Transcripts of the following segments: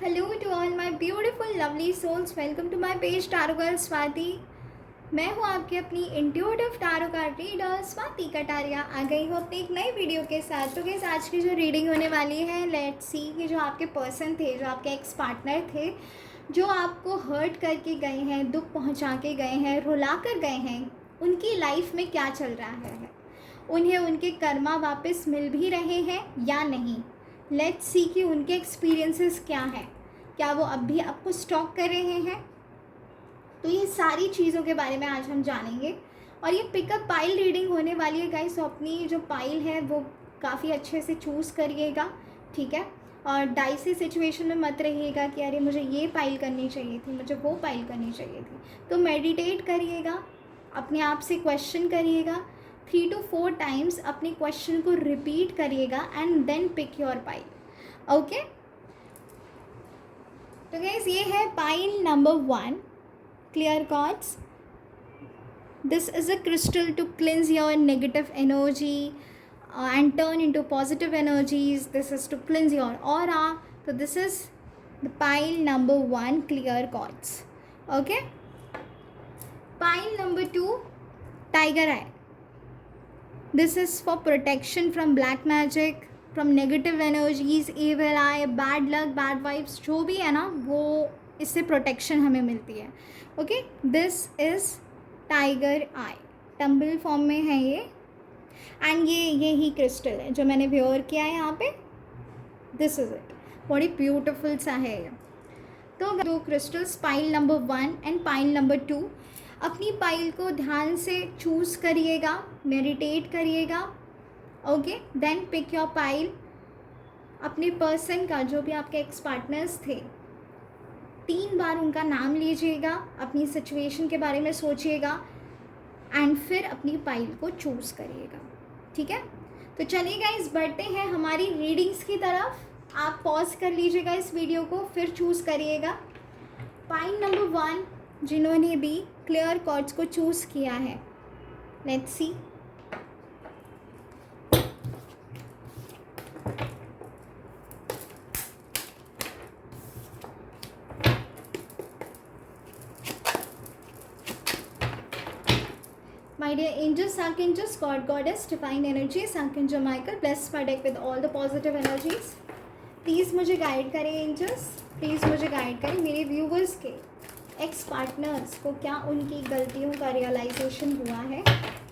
Hello to all my beautiful lovely souls, welcome to my page tarot girl Swati. मैं हूँ आपकी अपनी intuitive tarot card reader Swati Kataria. आ गई हूँ अपनी एक नई वीडियो के साथ। तो गाइस, आज की जो रीडिंग होने वाली है, लेट्स सी कि जो आपके पर्सन थे, जो आपके एक्स पार्टनर थे, जो आपको हर्ट करके गए हैं, दुख पहुँचा के गए हैं, रुला कर गए हैं, उनकी लाइफ में क्या चल रहा है, उन्हें उनके कर्मा वापस मिल भी रहे हैं या नहीं। लेट्स सी कि उनके एक्सपीरियंसेस क्या हैं, क्या वो अब भी आपको स्टॉक कर रहे हैं। तो ये सारी चीज़ों के बारे में आज हम जानेंगे। और ये पिकअप पाइल रीडिंग होने वाली है गाइस, तो अपनी जो पाइल है वो काफ़ी अच्छे से चूज़ करिएगा, ठीक है। और डाइसी सिचुएशन में मत रहिएगा कि अरे मुझे ये पाइल करनी चाहिए थी, मुझे वो पाइल करनी चाहिए थी। तो मेडिटेट करिएगा, अपने आप से क्वेश्चन करिएगा, 3 to 4 टाइम्स अपने क्वेश्चन को रिपीट करिएगा and then pick your pile. Okay, तो गाइस ये है pile number 1, clear cords. This is a crystal to cleanse your negative energy and turn into positive energies. This is to cleanse your aura. So this is the pile number 1, clear quartz. Okay. Pile number 2, tiger eye. This is for protection from black magic, from negative energies, evil eye, bad luck, bad vibes, जो भी है ना, वो इससे protection हमें मिलती है। Okay, this is tiger I, tumble form में है ये। एंड ये ही क्रिस्टल है जो मैंने वेयर किया है यहाँ पे। दिस इज़ इट, बड़ी ब्यूटिफुल सा है ये। तो दो crystals, pile number 1 and pile number 2। अपनी पाइल को ध्यान से चूज़ करिएगा, मेडिटेट करिएगा। Okay, then pick your pile. अपने पर्सन का, जो भी आपके एक्स पार्टनर्स थे, 3 बार उनका नाम लीजिएगा, अपनी सिचुएशन के बारे में सोचिएगा एंड फिर अपनी पाइल को चूज़ करिएगा, ठीक है। तो चलिए गाइस, बढ़ते हैं हमारी रीडिंग्स की तरफ। आप पॉज कर लीजिएगा इस वीडियो को, फिर चूज़ करिएगा। पाइल नंबर 1, जिन्होंने भी क्लियर कॉर्ड्स को चूज़ किया है, let's see. My dear angels, archangels, God, goddess, divine energies, archangel Michael, bless my deck with all the positive energies. Please मुझे गाइड करें एंजल्स, प्लीज़ मुझे गाइड करें। मेरे व्यूवर्स के एक्स पार्टनर्स को क्या उनकी गलतियों का रियलाइजेशन हुआ है,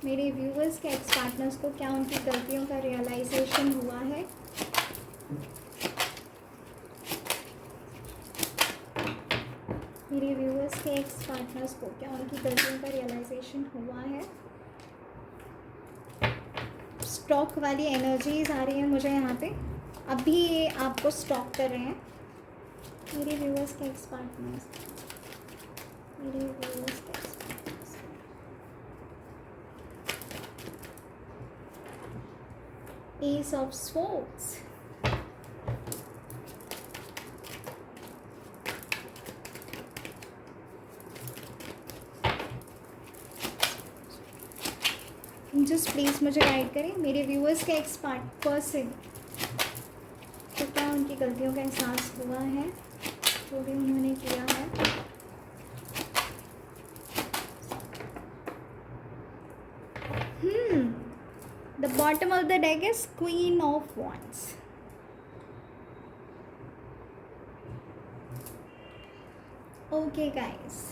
मेरे व्यूवर्स के एक्स पार्टनर्स को क्या उनकी गलतियों का रियलाइजेशन हुआ है। मेरे व्यूवर्स के एक्स पार्टनर्स को क्या उनकी गलतियों का रियलाइजेशन हुआ है। स्टॉक वाली एनर्जीज आ रही है मुझे यहाँ पे, अभी ये आपको स्टॉक कर रहे हैं मेरे व्यूवर्स के एक्स पार्टनर्स, मेरे व्यूवर्स के x partners. S of swords, just please मुझे गाइड करें। मेरे व्यूअर्स के एक्स पर्सन तो क्या उनकी गलतियों का एहसास हुआ है, जो भी उन्होंने किया है। The bottom of the deck is queen of wands. Okay guys,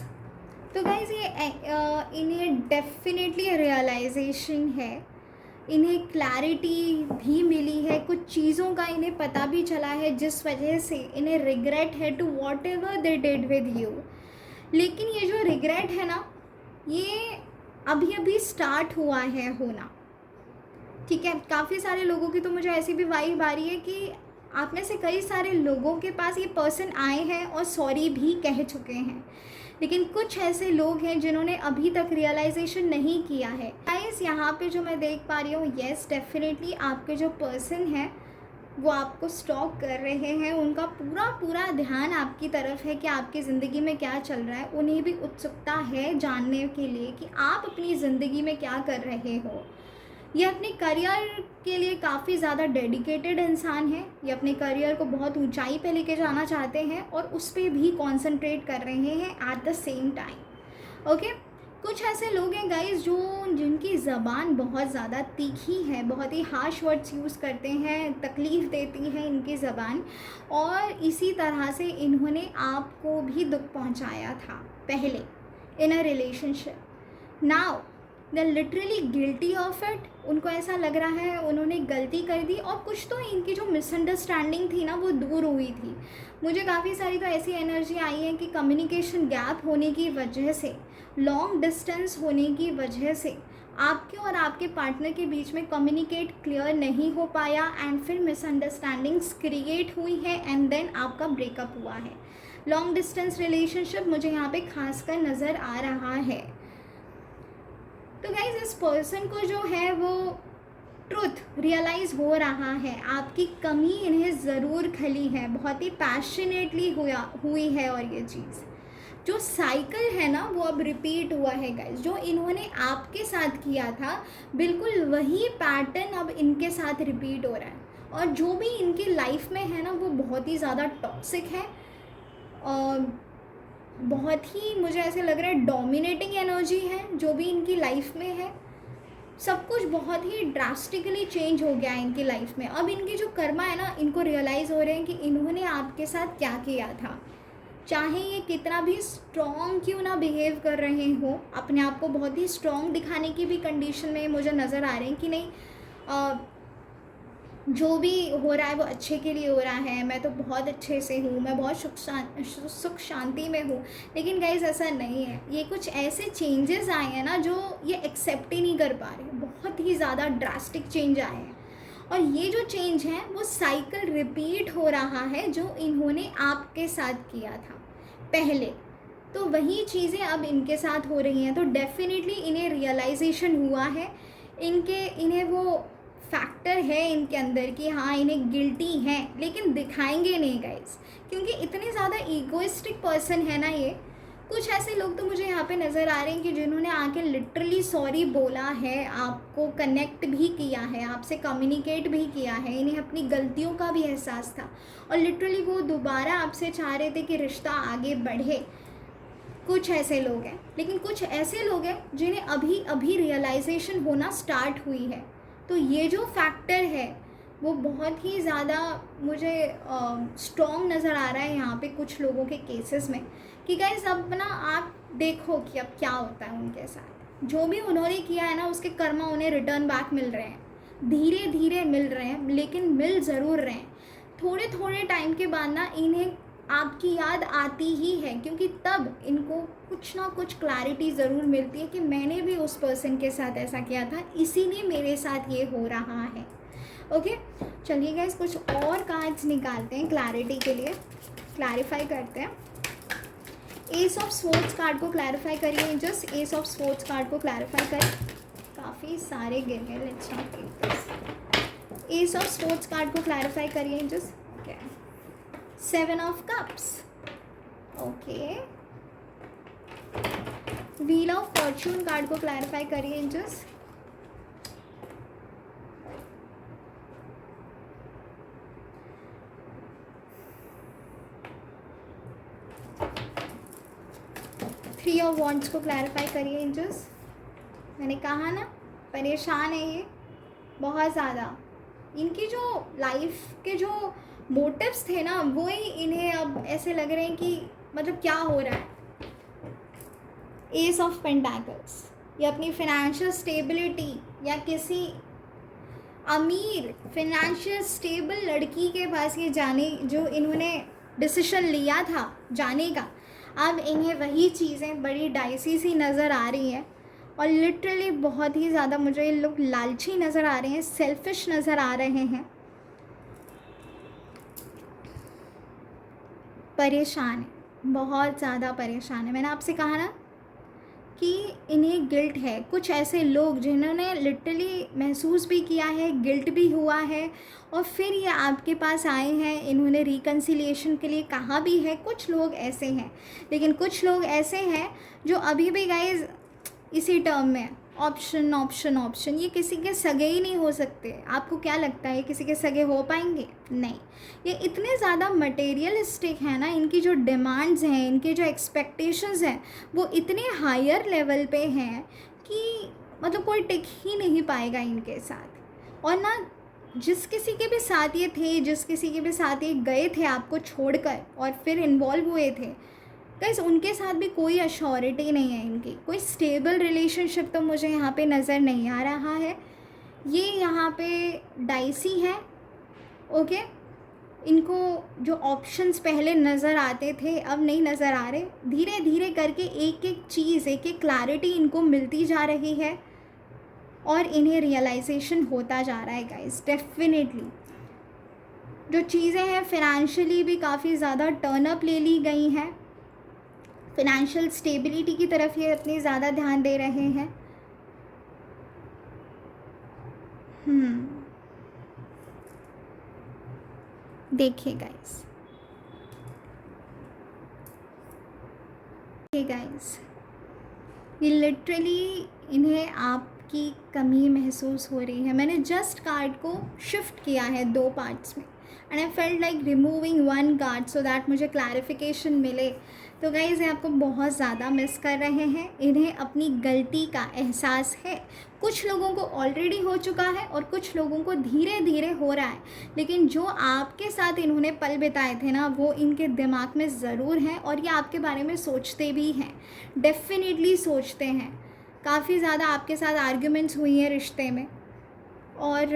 तो गाइज़ ये इन्हें डेफिनेटली रियलाइजेशन है, इन्हें क्लैरिटी भी मिली है, कुछ चीज़ों का इन्हें पता भी चला है, जिस वजह से इन्हें रिग्रेट है to whatever they did with you. लेकिन ये जो रिग्रेट है ना, ये अभी अभी स्टार्ट हुआ है होना, ठीक है। काफ़ी सारे लोगों की तो मुझे ऐसी भी वाइब आ रही है कि आप में से कई सारे लोगों के पास ये पर्सन आए हैं और सॉरी भी कह चुके हैं, लेकिन कुछ ऐसे लोग हैं जिन्होंने अभी तक रियलाइजेशन नहीं किया है। गाइस, यहाँ पे जो मैं देख पा रही हूँ, येस डेफिनेटली आपके जो पर्सन हैं वो आपको स्टॉक कर रहे हैं, उनका पूरा पूरा ध्यान आपकी तरफ है कि आपकी ज़िंदगी में क्या चल रहा है। उन्हें भी उत्सुकता है जानने के लिए कि आप अपनी ज़िंदगी में क्या कर रहे हो। ये अपने करियर के लिए काफ़ी ज़्यादा डेडिकेटेड इंसान है। ये अपने करियर को बहुत ऊंचाई पे लेके जाना चाहते हैं और उस पर भी कॉन्सेंट्रेट कर रहे हैं at the same time. Okay, कुछ ऐसे लोग हैं गाइस जिनकी ज़बान बहुत ज़्यादा तीखी है, बहुत ही हार्श वर्ड्स यूज़ करते हैं, तकलीफ़ देती है इनकी ज़बान, और इसी तरह से इन्होंने आपको भी दुख पहुंचाया था पहले in a relationship. Now they literally guilty of it. उनको ऐसा लग रहा है उन्होंने गलती कर दी, और कुछ तो इनकी जो मिसअंडरस्टैंडिंग थी ना वो दूर हुई थी। मुझे काफ़ी सारी तो ऐसी एनर्जी आई है कि कम्युनिकेशन गैप होने की वजह से, लॉन्ग डिस्टेंस होने की वजह से आपके और आपके पार्टनर के बीच में कम्युनिकेट क्लियर नहीं हो पाया, एंड फिर मिसअंडरस्टैंडिंग्स क्रिएट हुई है, एंड देन आपका ब्रेकअप हुआ है। लॉन्ग डिस्टेंस रिलेशनशिप मुझे यहाँ पे खासकर नज़र आ रहा है। तो गाइज इस पर्सन को जो है वो ट्रुथ रियलाइज़ हो रहा है, आपकी कमी इन्हें ज़रूर खली है, बहुत ही पैशनेटली हुई है, और ये चीज़ जो साइकिल है ना वो अब रिपीट हुआ है गाइज। जो इन्होंने आपके साथ किया था बिल्कुल वही पैटर्न अब इनके साथ रिपीट हो रहा है, और जो भी इनकी लाइफ में है ना वो बहुत ही ज़्यादा टॉक्सिक है, और बहुत ही मुझे ऐसे लग रहा है डोमिनेटिंग एनर्जी है जो भी इनकी लाइफ में है। सब कुछ बहुत ही ड्रास्टिकली चेंज हो गया है इनकी लाइफ में। अब इनकी जो कर्मा है ना, इनको रियलाइज़ हो रहे हैं कि इन्होंने आपके साथ क्या किया था। चाहे ये कितना भी स्ट्रॉन्ग क्यों ना बिहेव कर रहे हो, अपने आप को बहुत ही स्ट्रॉन्ग दिखाने की भी कंडीशन में मुझे नज़र आ रहे हैं कि नहीं, जो भी हो रहा है वो अच्छे के लिए हो रहा है, मैं तो बहुत अच्छे से हूँ, मैं बहुत सुख शांति में हूँ। लेकिन गाइज ऐसा नहीं है। ये कुछ ऐसे चेंजेस आए हैं ना जो ये एक्सेप्ट ही नहीं कर पा रहे, बहुत ही ज़्यादा ड्रास्टिक चेंज आए हैं, और ये जो चेंज है वो साइकिल रिपीट हो रहा है जो इन्होंने आपके साथ किया था पहले। तो वही चीज़ें अब इनके साथ हो रही हैं। तो डेफिनेटली इन्हें रियलाइजेशन हुआ है, इन्हें वो फैक्टर है इनके अंदर कि हाँ इन्हें गिल्टी हैं, लेकिन दिखाएंगे नहीं गाइस, क्योंकि इतने ज़्यादा ईगोइस्टिक पर्सन है ना ये। कुछ ऐसे लोग तो मुझे यहाँ पे नज़र आ रहे हैं कि जिन्होंने आके लिटरली सॉरी बोला है, आपको कनेक्ट भी किया है, आपसे कम्युनिकेट भी किया है, इन्हें अपनी गलतियों का भी एहसास था, और लिटरली वो दोबारा आपसे चाह रहे थे कि रिश्ता आगे बढ़े। कुछ ऐसे लोग हैं, लेकिन कुछ ऐसे लोग हैं जिन्हें अभी अभी रियलाइजेशन होना स्टार्ट हुई है। तो ये जो फैक्टर है वो बहुत ही ज़्यादा मुझे स्ट्रॉन्ग नज़र आ रहा है यहाँ पे कुछ लोगों के केसेस में, कि गाइस अब ना आप देखो कि अब क्या होता है उनके साथ। जो भी उन्होंने किया है ना उसके कर्मा उन्हें रिटर्न बैक मिल रहे हैं, धीरे धीरे मिल रहे हैं, लेकिन मिल ज़रूर रहे हैं। थोड़े थोड़े टाइम के बाद ना इन्हें आपकी याद आती ही है, क्योंकि तब इनको कुछ ना कुछ क्लैरिटी ज़रूर मिलती है कि मैंने भी उस पर्सन के साथ ऐसा किया था, इसीलिए मेरे साथ ये हो रहा है। ओके, चलिए गाइस कुछ और कार्ड्स निकालते हैं क्लैरिटी के लिए, क्लैरिफाई करते हैं। एस ऑफ स्वॉर्ड्स कार्ड को क्लैरिफाई करिए, just ace of swords card को क्लैरिफाई करें। काफ़ी सारे गिर गए, let's not take this. Ace of swords card को क्लैरिफाई करिए, just seven of cups, okay. Wheel of fortune card को क्लैरिफाई करिए एंजल्स। थ्री ऑफ वॉन्ड्स को क्लैरिफाई करिए एंजल्स। मैंने कहा ना परेशान है ये बहुत ज़्यादा, इनकी जो लाइफ के जो मोटिव्स थे ना वो ही इन्हें अब ऐसे लग रहे हैं कि मतलब क्या हो रहा है। एस ऑफ पेंटाकल्स, ये अपनी फिनेंशियल स्टेबिलिटी या किसी अमीर फिनेंशियल स्टेबल लड़की के पास ये जाने जो इन्होंने डिसीजन लिया था जाने का, अब इन्हें वही चीज़ें बड़ी डाइसी सी नज़र आ रही हैं, और लिटरली बहुत ही ज़्यादा मुझे ये लोग लालची नज़र आ रहे हैं, सेल्फिश नज़र आ रहे हैं, परेशान है, बहुत ज़्यादा परेशान है। मैंने आपसे कहा ना कि इन्हें गिल्ट है। कुछ ऐसे लोग जिन्होंने लिटरली महसूस भी किया है, गिल्ट भी हुआ है, और फिर ये आपके पास आए हैं, इन्होंने रिकन्सिलिएशन के लिए कहा भी है। कुछ लोग ऐसे हैं, लेकिन कुछ लोग ऐसे हैं जो अभी भी गाइज इसी टर्म में है, ऑप्शन ऑप्शन ऑप्शन, ये किसी के सगे ही नहीं हो सकते। आपको क्या लगता है ये किसी के सगे हो पाएंगे? नहीं। ये इतने ज़्यादा मटेरियलिस्टिक है ना, इनकी जो डिमांड्स हैं, इनके जो एक्सपेक्टेशंस हैं, वो इतने हायर लेवल पे हैं कि मतलब कोई टिक ही नहीं पाएगा इनके साथ। और ना, जिस किसी के भी साथ ये थे, जिस किसी के भी साथ ये गए थे आपको छोड़कर और फिर इन्वॉल्व हुए थे, गाइस उनके साथ भी कोई अश्योरिटी नहीं है इनकी, कोई स्टेबल रिलेशनशिप तो मुझे यहाँ पे नज़र नहीं आ रहा है। ये यहाँ पे डाइसी है। ओके, इनको जो ऑप्शंस पहले नज़र आते थे अब नहीं नज़र आ रहे। धीरे धीरे करके एक एक चीज़, एक एक क्लैरिटी इनको मिलती जा रही है और इन्हें रियलाइजेशन होता जा रहा है गाइस। डेफिनेटली जो चीज़ें हैं फिनेंशियली भी काफ़ी ज़्यादा टर्नअप ले ली गई हैं, फिनेंशियल स्टेबिलिटी की तरफ ये इतनी ज़्यादा ध्यान दे रहे हैं। देखिए गाइस, ये लिटरली इन्हें आपकी कमी महसूस हो रही है। मैंने जस्ट कार्ड को शिफ्ट किया है 2 पार्ट्स में and I felt like removing 1 card so that मुझे क्लैरिफिकेशन मिले। तो गाइज़ ये आपको बहुत ज़्यादा मिस कर रहे हैं। इन्हें अपनी गलती का एहसास है। कुछ लोगों को ऑलरेडी हो चुका है और कुछ लोगों को धीरे धीरे हो रहा है, लेकिन जो आपके साथ इन्होंने पल बिताए थे ना, वो इनके दिमाग में ज़रूर हैं और ये आपके बारे में सोचते भी हैं, डेफिनेटली सोचते हैं। काफ़ी ज़्यादा आपके साथ आर्ग्यूमेंट्स हुई हैं रिश्ते में और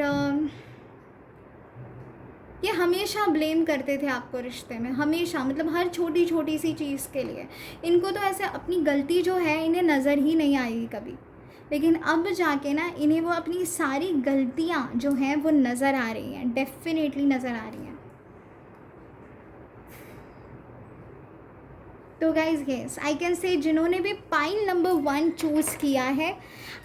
ये हमेशा ब्लेम करते थे आपको रिश्ते में, हमेशा, मतलब हर छोटी छोटी सी चीज़ के लिए। इनको तो ऐसे अपनी गलती जो है इन्हें नज़र ही नहीं आएगी कभी, लेकिन अब जाके ना इन्हें वो अपनी सारी गलतियाँ जो हैं वो नज़र आ रही हैं, डेफिनेटली नज़र आ रही हैं। तो guys yes, I can say जिन्होंने भी पाइल नंबर 1 चूज़ किया है,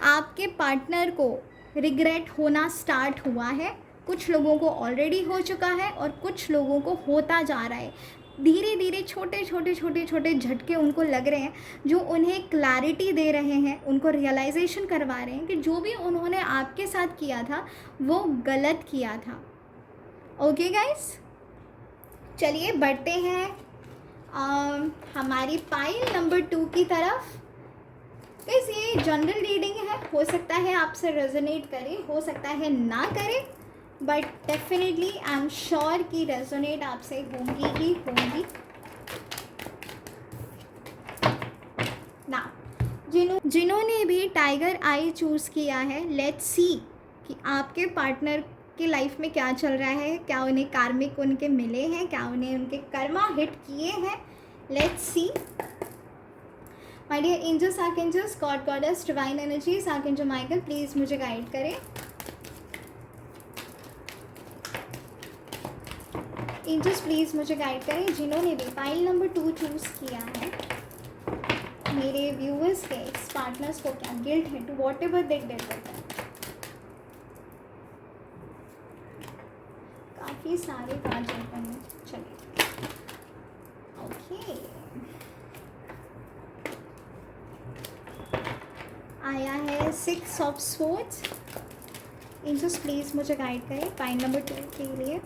आपके पार्टनर को रिग्रेट होना स्टार्ट हुआ है। कुछ लोगों को ऑलरेडी हो चुका है और कुछ लोगों को होता जा रहा है। धीरे धीरे छोटे छोटे छोटे छोटे झटके उनको लग रहे हैं, जो उन्हें क्लैरिटी दे रहे हैं, उनको रियलाइजेशन करवा रहे हैं कि जो भी उन्होंने आपके साथ किया था वो गलत किया था। ओके गाइस, चलिए बढ़ते हैं हमारी पाइल नंबर 2 की तरफ। गाइस ये जनरल रीडिंग है, हो सकता है आपसे रेजोनेट करे, हो सकता है ना करे, but definitely I am sure कि रेजोनेट आपसे होंगी ही होंगी ना। जिन्होंने भी टाइगर आई चूज़ किया है, लेट्स सी कि आपके पार्टनर की लाइफ में क्या चल रहा है, क्या उन्हें कार्मिक उनके मिले हैं, क्या उन्हें उनके कर्मा हिट किए हैं। Let's see my dear angels, archangels, god goddess, divine energies, archangel Michael please मुझे गाइड करें। एंजल्स प्लीज़ मुझे गाइड करें। जिन्होंने भी पाइल नंबर 2 चूज़ किया है, मेरे व्यूअर्स के एक्स पार्टनर्स को क्या गिल्ट है to whatever they did with them. काफ़ी सारे कार्ड ओपन हैं, चलिए ओके। आया है 6 ऑफ स्वॉर्ड्स। एंजल्स प्लीज़ मुझे गाइड करें पाइल नंबर 2 के लिए।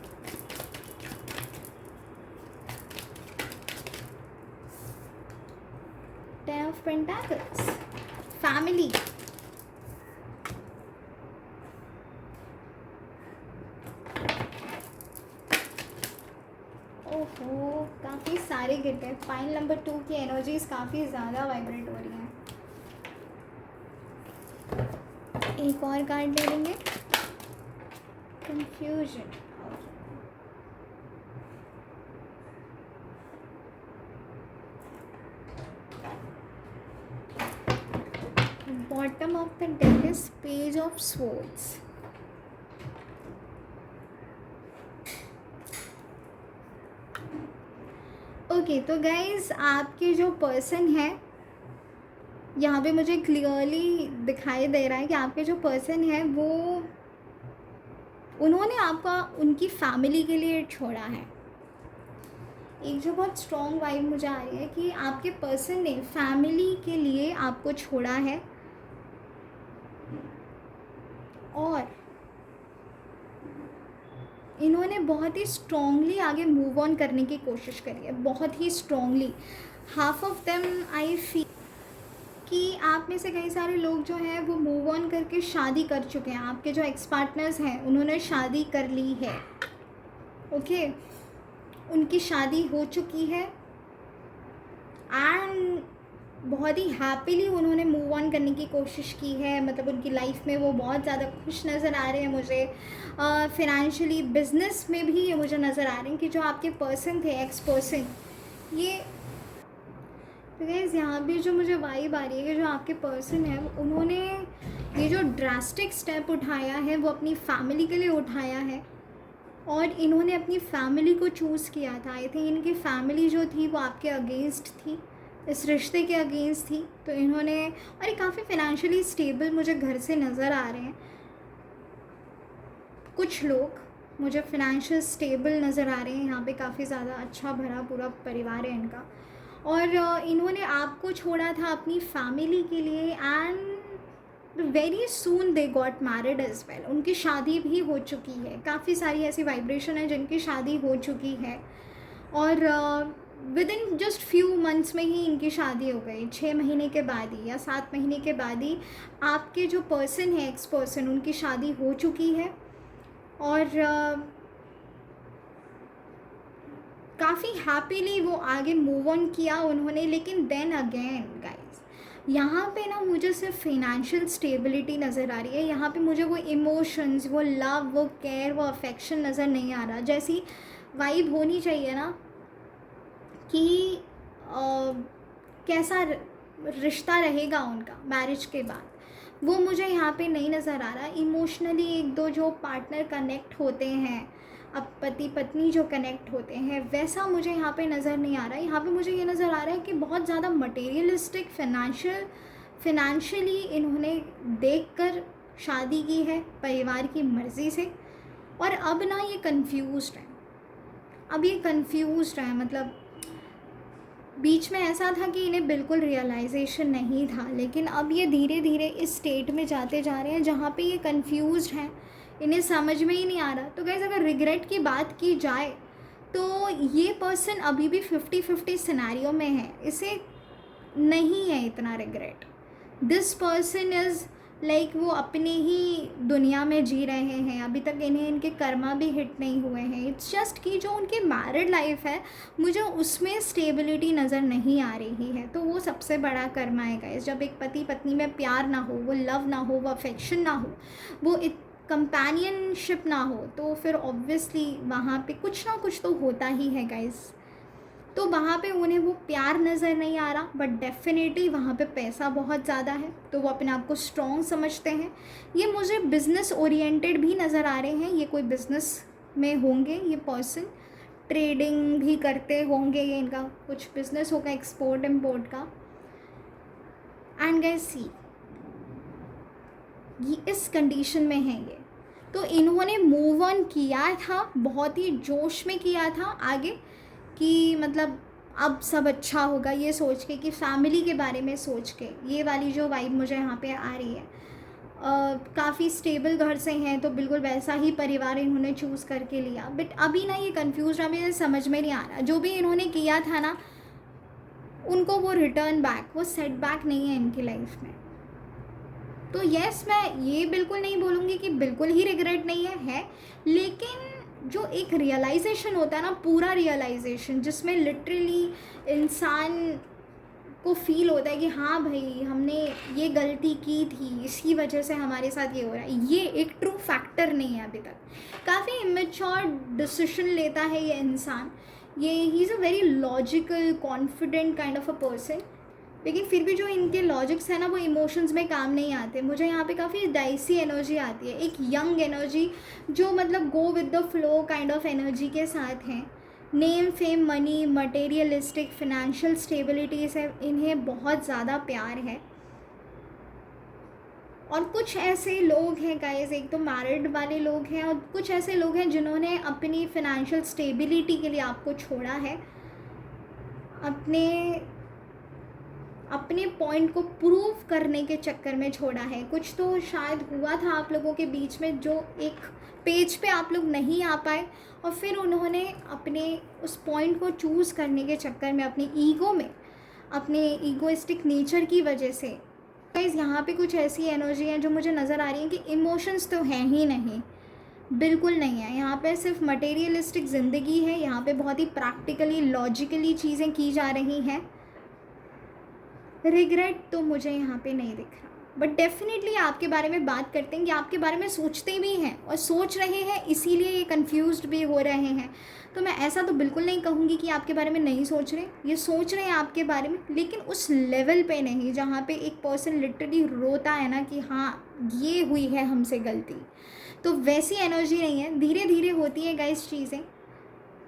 Ten of Pentacles, family, ओहो काफ़ी सारे गिफ्ट हैं। पाइल नंबर 2 की एनर्जीज काफ़ी ज़्यादा वाइब्रेट हो रही हैं। एक और कार्ड ले लेंगे, confusion. Bottom of the deck is Page of Swords. Okay तो गाइज आपके जो पर्सन है, यहाँ पे मुझे क्लियरली दिखाई दे रहा है कि आपके जो पर्सन है वो, उन्होंने आपका उनकी फैमिली के लिए छोड़ा है। एक जो बहुत स्ट्रॉन्ग वाइब मुझे आ रही है कि आपके पर्सन ने फैमिली के लिए आपको छोड़ा है। बहुत ही स्ट्रॉन्गली आगे मूव ऑन करने की कोशिश करी है, बहुत ही strongly. Half of them I feel कि आप में से कई सारे लोग जो हैं वो मूव ऑन करके शादी कर चुके हैं. आपके जो एक्स पार्टनर्स हैं उन्होंने शादी कर ली है. ओके, उनकी शादी हो चुकी है एंड बहुत ही हैप्पीली उन्होंने मूव ऑन करने की कोशिश की है. मतलब उनकी लाइफ में वो बहुत ज़्यादा खुश नज़र आ रहे हैं मुझे. फिनेंशियली, बिजनेस में भी ये मुझे नज़र आ रहे हैं कि जो आपके पर्सन थे, एक्स पर्सन, ये तो गाइस यहाँ भी जो मुझे वाइब आ रही है कि जो आपके पर्सन है उन्होंने ये जो ड्रास्टिक स्टेप उठाया है वो अपनी फैमिली के लिए उठाया है और इन्होंने अपनी फैमिली को चूज़ किया था. आई थिंक इनकी फैमिली जो थी वो आपके अगेंस्ट थी, इस रिश्ते के अगेंस्ट थी. तो इन्होंने, और ये काफ़ी फाइनेंशियली स्टेबल मुझे घर से नज़र आ रहे हैं. कुछ लोग मुझे फाइनेंशियल स्टेबल नज़र आ रहे हैं यहाँ पे. काफ़ी ज़्यादा अच्छा भरा पूरा परिवार है इनका. और इन्होंने आपको छोड़ा था अपनी फैमिली के लिए and very soon they got married as well. उनकी शादी भी हो चुकी है. काफ़ी सारी ऐसी वाइब्रेशन है जिनकी शादी हो चुकी है और with in just few months में ही इनकी शादी हो गई. 6 महीने के बाद ही या 7 महीने के बाद ही आपके जो पर्सन है, एक्स पर्सन, उनकी शादी हो चुकी है और काफ़ी हैप्पीली वो आगे मूव ऑन किया उन्होंने. लेकिन देन अगेन गाइस, यहाँ पे ना मुझे सिर्फ फाइनेंशियल स्टेबिलिटी नज़र आ रही है. यहाँ पे मुझे वो इमोशंस, वो लव, वो केयर, वो अफेक्शन नज़र नहीं आ रहा. जैसी वाइब होनी चाहिए ना कि कैसा रिश्ता रहेगा उनका मैरिज के बाद, वो मुझे यहाँ पे नहीं नज़र आ रहा. इमोशनली एक दो जो पार्टनर कनेक्ट होते हैं, अब पति पत्नी जो कनेक्ट होते हैं, वैसा मुझे यहाँ पे नज़र नहीं आ रहा है. यहाँ पे मुझे ये नज़र आ रहा है कि बहुत ज़्यादा मटेरियलिस्टिक, फिनेंशियली इन्होंने देखकर शादी की है परिवार की मर्ज़ी से. और अब ना ये कंफ्यूज्ड है. अब ये कंफ्यूज्ड है. मतलब बीच में ऐसा था कि इन्हें बिल्कुल रियलाइजेशन नहीं था, लेकिन अब ये धीरे धीरे इस स्टेट में जाते जा रहे हैं जहाँ पे ये कंफ्यूज्ड हैं. इन्हें समझ में ही नहीं आ रहा. तो गाइस, अगर रिग्रेट की बात की जाए तो ये पर्सन अभी भी 50-50 सिनेरियो में है. इसे नहीं है इतना regret. This person is like वो अपनी ही दुनिया में जी रहे हैं. अभी तक इन्हें इनके कर्मा भी हिट नहीं हुए हैं. इट्स जस्ट कि जो उनके मैरिड लाइफ है मुझे उसमें स्टेबिलिटी नज़र नहीं आ रही है. तो वो सबसे बड़ा कर्मा है गाइस. जब एक पति पत्नी में प्यार ना हो, वो लव ना हो, वो अफेक्शन ना हो, वो कंपेनियनशिप ना हो, तो फिर ऑब्वियसली वहाँ पे कुछ ना कुछ तो होता ही है गाइस. तो वहाँ पे उन्हें वो प्यार नज़र नहीं आ रहा, बट डेफिनेटली वहाँ पे पैसा बहुत ज़्यादा है तो वो अपने आप को स्ट्रॉन्ग समझते हैं. ये मुझे बिज़नेस ओरिएंटेड भी नज़र आ रहे हैं. ये कोई बिज़नेस में होंगे ये पर्सन, ट्रेडिंग भी करते होंगे, ये इनका कुछ बिज़नेस होगा एक्सपोर्ट इम्पोर्ट का. एंड गाइस सी, ये इस कंडीशन में है ये. तो इन्होंने मूव ऑन किया था, बहुत ही जोश में किया था आगे कि मतलब अब सब अच्छा होगा, ये सोच के कि फैमिली के बारे में सोच के. ये वाली जो वाइब मुझे यहाँ पे आ रही है. काफ़ी स्टेबल घर से हैं तो बिल्कुल वैसा ही परिवार इन्होंने चूज़ करके लिया. बट अभी ना ये कंफ्यूज, अभी समझ में नहीं आ रहा. जो भी इन्होंने किया था ना, उनको वो रिटर्न बैक, वो सेट बैक नहीं है इनकी लाइफ में. तो यस, मैं ये बिल्कुल नहीं बोलूँगी कि बिल्कुल ही रिग्रेट नहीं है, लेकिन जो एक रियलाइजेशन होता है ना, पूरा रियलाइजेशन, जिसमें लिटरली इंसान को फील होता है कि हाँ भाई, हमने ये गलती की थी, इसकी वजह से हमारे साथ ये हो रहा है, ये एक ट्रू फैक्टर नहीं है अभी तक. काफ़ी इमेच्योर डिसीजन लेता है ये इंसान. ये he is a very logical, confident kind of a person. लेकिन फिर भी जो इनके लॉजिक्स है ना, वो इमोशंस में काम नहीं आते. मुझे यहाँ पे काफ़ी डाइसी एनर्जी आती है, एक यंग एनर्जी जो मतलब go with the flow kind of energy के साथ हैं. Name, fame, money, materialistic, financial stability से इन्हें बहुत ज़्यादा प्यार है. और कुछ ऐसे लोग हैं गाइस, एक तो मैरिड वाले लोग हैं और कुछ ऐसे लोग हैं जिन्होंने अपनी फाइनेंशियल स्टेबिलिटी के लिए आपको छोड़ा है, अपने पॉइंट को प्रूव करने के चक्कर में छोड़ा है। कुछ तो शायद हुआ था आप लोगों के बीच में जो एक पेज पे आप लोग नहीं आ पाए, और फिर उन्होंने अपने उस पॉइंट को चूज़ करने के चक्कर में अपने ईगो में, अपने ईगोइस्टिक नेचर की वजह से गाइस यहाँ पे कुछ ऐसी एनर्जी है जो मुझे नज़र आ रही है कि इमोशंस तो हैं ही नहीं, बिल्कुल नहीं है। यहाँ पे सिर्फ मटेरियलिस्टिक ज़िंदगी है, यहाँ पे बहुत ही प्रैक्टिकली लॉजिकली चीज़ें की जा रही हैं। रिग्रेट तो मुझे यहाँ पे नहीं दिख रहा, बट डेफिनेटली आपके बारे में बात करते हैं कि आपके बारे में सोचते भी हैं और सोच रहे हैं, इसीलिए ये कन्फ्यूज्ड भी हो रहे हैं। तो मैं ऐसा तो बिल्कुल नहीं कहूँगी कि आपके बारे में नहीं सोच रहे, ये सोच रहे हैं आपके बारे में, लेकिन उस लेवल पे नहीं जहाँ पे एक पर्सन लिटरली रोता है ना कि हाँ ये हुई है हमसे गलती। तो वैसी एनर्जी नहीं है, धीरे धीरे होती है गाइस चीज़ें,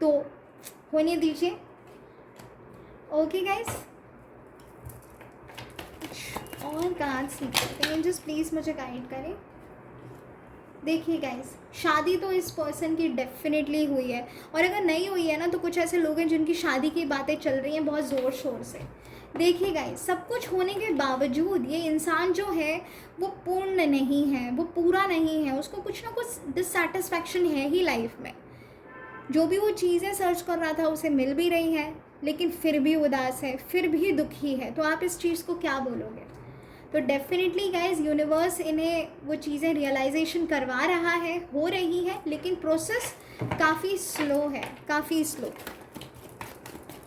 तो होने दीजिए। ओके गाइस, और कार्ड्स निकालते हैं, जस्ट प्लीज़ मुझे गाइड करें। देखिए गाइस, शादी तो इस पर्सन की डेफिनेटली हुई है, और अगर नहीं हुई है ना तो कुछ ऐसे लोग हैं जिनकी शादी की बातें चल रही हैं बहुत ज़ोर शोर से। देखिए गाइस, सब कुछ होने के बावजूद ये इंसान जो है वो पूर्ण नहीं है, वो पूरा नहीं है, उसको कुछ ना कुछ डिससेटिस्फैक्शन है ही लाइफ में। जो भी वो चीज़ें सर्च कर रहा था उसे मिल भी रही है, लेकिन फिर भी उदास है, फिर भी दुखी है। तो आप इस चीज़ को क्या बोलोगे? तो डेफिनेटली गाइज यूनिवर्स इन्हें वो चीज़ें रियलाइजेशन करवा रहा है, हो रही है, लेकिन प्रोसेस काफ़ी स्लो है, काफ़ी स्लो।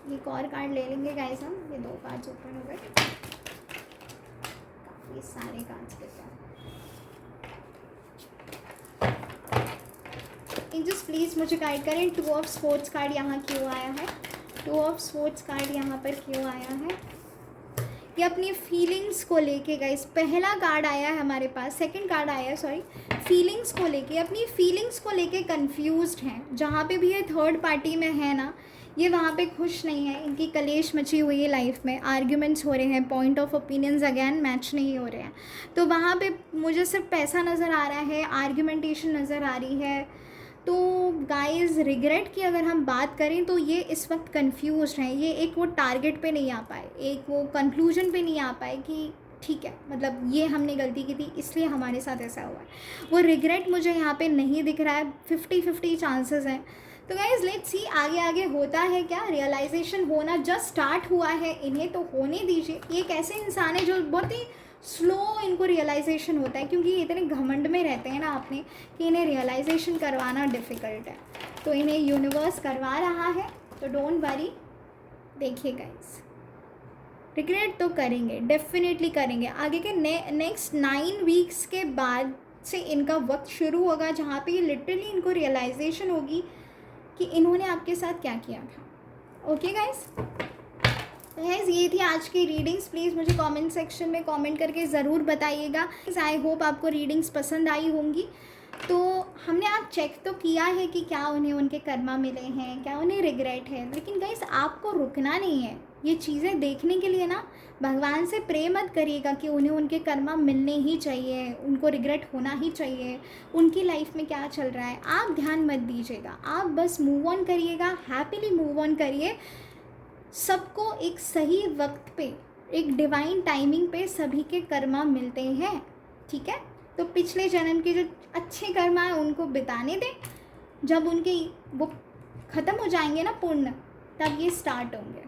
एक और कार्ड ले लेंगे गाइज हम, ये 2 कार्ड्स ओपन हो गए, काफ़ी सारे कार्ड्स लेते हैं। जस्ट प्लीज़ मुझे गाइड करें, 2 ऑफ स्पोर्ट्स कार्ड यहाँ क्यों आया है? 2 ऑफ स्पोर्ट्स कार्ड यहाँ पर क्यों आया है? ये अपनी फीलिंग्स को लेके गाइस, पहला कार्ड आया है हमारे पास, सेकंड कार्ड आया है सॉरी, फीलिंग्स को लेके, अपनी फीलिंग्स को लेके कंफ्यूज्ड हैं। जहाँ पे भी ये थर्ड पार्टी में है ना, ये वहाँ पे खुश नहीं है, इनकी कलेश मची हुई है लाइफ में, आर्ग्यूमेंट्स हो रहे हैं, point of opinions again match नहीं हो रहे हैं। तो वहाँ पे मुझे सिर्फ पैसा नज़र आ रहा है, आर्ग्यूमेंटेशन नज़र आ रही है। तो गाइस, रिग्रेट की अगर हम बात करें तो ये इस वक्त कंफ्यूज्ड हैं, ये एक वो टारगेट पे नहीं आ पाए, एक वो कंक्लूजन पे नहीं आ पाए कि ठीक है मतलब ये हमने गलती की थी इसलिए हमारे साथ ऐसा हुआ है। वो रिग्रेट मुझे यहाँ पे नहीं दिख रहा है, 50-50 चांसेस हैं। तो गाइज लेट्स सी आगे आगे होता है क्या। रियलाइजेशन होना जस्ट स्टार्ट हुआ है, इन्हें तो होने दीजिए। ये एक ऐसे इंसान है जो बहुत ही स्लो इनको रियलाइजेशन होता है, क्योंकि ये इतने घमंड में रहते हैं ना अपने कि इन्हें रियलाइजेशन करवाना डिफ़िकल्ट है। तो इन्हें यूनिवर्स करवा रहा है, तो डोंट वरी। देखिए गाइस, रिग्रेट तो करेंगे, डेफिनेटली करेंगे। आगे के नेक्स्ट 9 वीक्स के बाद से इनका वक्त शुरू होगा जहाँ पे लिटरली इनको रियलाइजेशन होगी कि इन्होंने आपके साथ क्या किया था। ओके गाइस, गाइस ये थी आज की रीडिंग्स। प्लीज़ मुझे कमेंट सेक्शन में कमेंट करके ज़रूर बताइएगा। आई होप आपको रीडिंग्स पसंद आई होंगी। तो हमने आप चेक तो किया है कि क्या उन्हें उनके कर्मा मिले हैं, क्या उन्हें रिग्रेट है, लेकिन गाइस आपको रुकना नहीं है ये चीज़ें देखने के लिए ना। भगवान से प्रे मत करिएगा कि उन्हें उनके कर्मा मिलने ही चाहिए, उनको रिग्रेट होना ही चाहिए, उनकी लाइफ में क्या चल रहा है आप ध्यान मत दीजिएगा। आप बस मूव ऑन करिएगा, हैप्पीली मूव ऑन करिए। सबको एक सही वक्त पे, एक डिवाइन टाइमिंग पे सभी के कर्मा मिलते हैं, ठीक है। तो पिछले जन्म के जो अच्छे कर्मा हैं उनको बिताने दें, जब उनके वो ख़त्म हो जाएंगे ना पुण्य, तब ये स्टार्ट होंगे,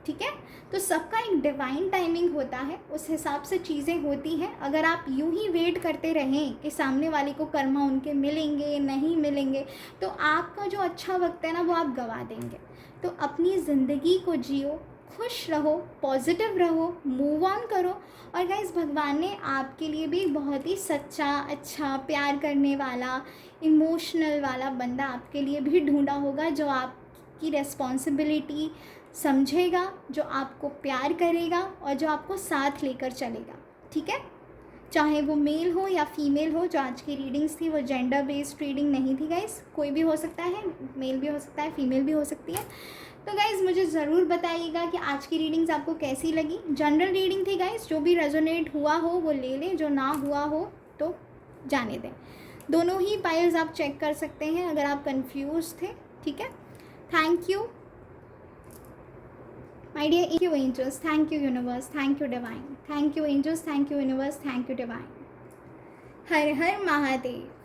ठीक है। तो सबका एक डिवाइन टाइमिंग होता है, उस हिसाब से चीज़ें होती हैं। अगर आप यूं ही वेट करते रहें कि सामने वाले को कर्मा उनके मिलेंगे नहीं मिलेंगे, तो आपका जो अच्छा वक्त है ना वो आप गंवा देंगे। तो अपनी ज़िंदगी को जियो, खुश रहो, पॉजिटिव रहो, मूव ऑन करो। और गाइस भगवान ने आपके लिए भी बहुत ही सच्चा, अच्छा, प्यार करने वाला, इमोशनल वाला बंदा आपके लिए भी ढूंढा होगा, जो आपकी रिस्पॉन्सिबिलिटी समझेगा, जो आपको प्यार करेगा और जो आपको साथ लेकर चलेगा, ठीक है। चाहे वो मेल हो या फीमेल हो। जो आज की रीडिंग्स थी वो जेंडर बेस्ड रीडिंग नहीं थी गाइस, कोई भी हो सकता है, मेल भी हो सकता है, फीमेल भी हो सकती है। तो गाइज़ मुझे ज़रूर बताइएगा कि आज की रीडिंग्स आपको कैसी लगी। जनरल रीडिंग थी गाइज़, जो भी रेजोनेट हुआ हो वो ले लें, जो ना हुआ हो तो जाने दें। दोनों ही पाइल्स आप चेक कर सकते हैं अगर आप कंफ्यूज थे, ठीक है। Thank you. My dear, thank you angels, thank you universe, thank you divine. Thank you angels, thank you universe, thank you divine. Har Har Mahadev.